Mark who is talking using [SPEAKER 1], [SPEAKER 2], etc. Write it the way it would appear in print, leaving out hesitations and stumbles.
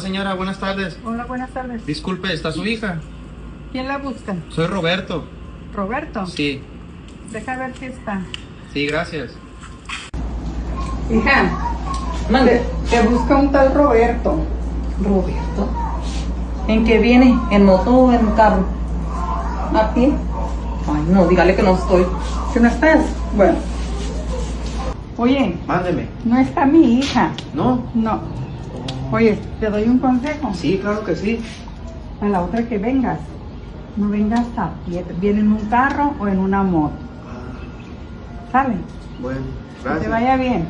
[SPEAKER 1] Señora, buenas tardes.
[SPEAKER 2] Hola, buenas tardes.
[SPEAKER 1] Disculpe, ¿está su hija?
[SPEAKER 2] ¿Quién la busca?
[SPEAKER 1] Soy Roberto.
[SPEAKER 2] ¿Roberto?
[SPEAKER 1] Sí,
[SPEAKER 2] Deja ver si está.
[SPEAKER 1] sí, gracias.
[SPEAKER 2] Hija, te busca un tal Roberto.
[SPEAKER 3] Roberto. ¿En qué viene? ¿En moto o en carro?
[SPEAKER 2] ¿A pie?
[SPEAKER 3] Ay, no, dígale que no estoy.
[SPEAKER 2] ¿Que no estás? Bueno. Oye,
[SPEAKER 1] Mándeme.
[SPEAKER 2] no está mi hija.
[SPEAKER 1] ¿No?
[SPEAKER 2] No. Oye, te doy un consejo.
[SPEAKER 1] Sí, claro que sí.
[SPEAKER 2] A la otra que vengas, no vengas a pie. Viene en un carro o en una moto. ¿Sale?
[SPEAKER 1] Bueno,
[SPEAKER 2] Que
[SPEAKER 1] gracias.
[SPEAKER 2] te vaya bien.